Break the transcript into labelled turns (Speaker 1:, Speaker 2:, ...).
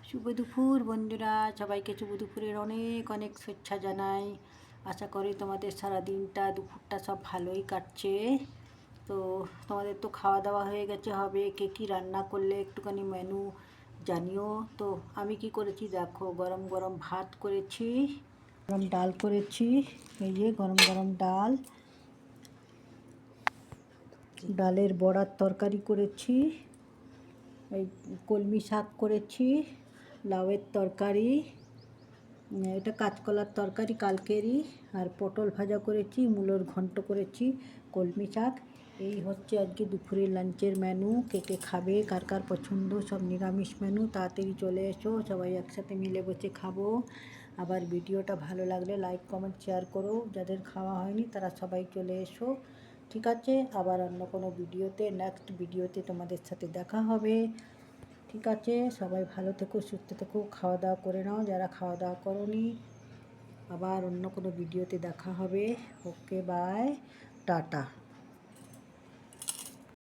Speaker 1: শুভ দুপুর বন্ধুরা, সবাইকে শুভ দুপুরের অনেক অনেক শুভেচ্ছা জানাই। আশা করি তোমাদের সারা দিনটা দুপুরটা সব ভালোই কাটছে। তো তোমাদের তো খাওয়া দাওয়া হয়ে গেছে, হবে কে কী রান্না করলে একটুখানি মেনু জানিও। তো আমি কি করেছি দেখো, গরম গরম ভাত করেছি, গরম ডাল করেছি, এই যে গরম গরম ডাল, ডালের বড়ার তরকারি করেছি, এই কলমি শাক করেছি, লাউয়ের তরকারি, এটা কাঁচকলার তরকারি কালকেরই, আর পটল ভাজা করেছি, মূলোর ঘন্ট করেছি, কলমি শাক। এই হচ্ছে আজকে দুপুরের লাঞ্চের মেনু। কে কে খাবে, কার কার পছন্দ, সব নিরামিষ মেনু। তাড়াতাড়ি চলে এসো, সবাই একসাথে মিলে বসে খাবো। আবার ভিডিওটা ভালো লাগলে লাইক কমেন্ট শেয়ার করো। যাদের খাওয়া হয়নি তারা সবাই চলে এসো, ঠিক আছে? আবার অন্য কোনো ভিডিওতে, নেক্সট ভিডিওতে তোমাদের সাথে দেখা হবে, ঠিক আছে? সবাই ভালো থেকো, সুস্থ থেকো, খাওয়া দাওয়া করে নাও যারা খাওয়া দাওয়া করোনি। আবার অন্য কোনো ভিডিওতে দেখা হবে। ওকে, বাই, টাটা।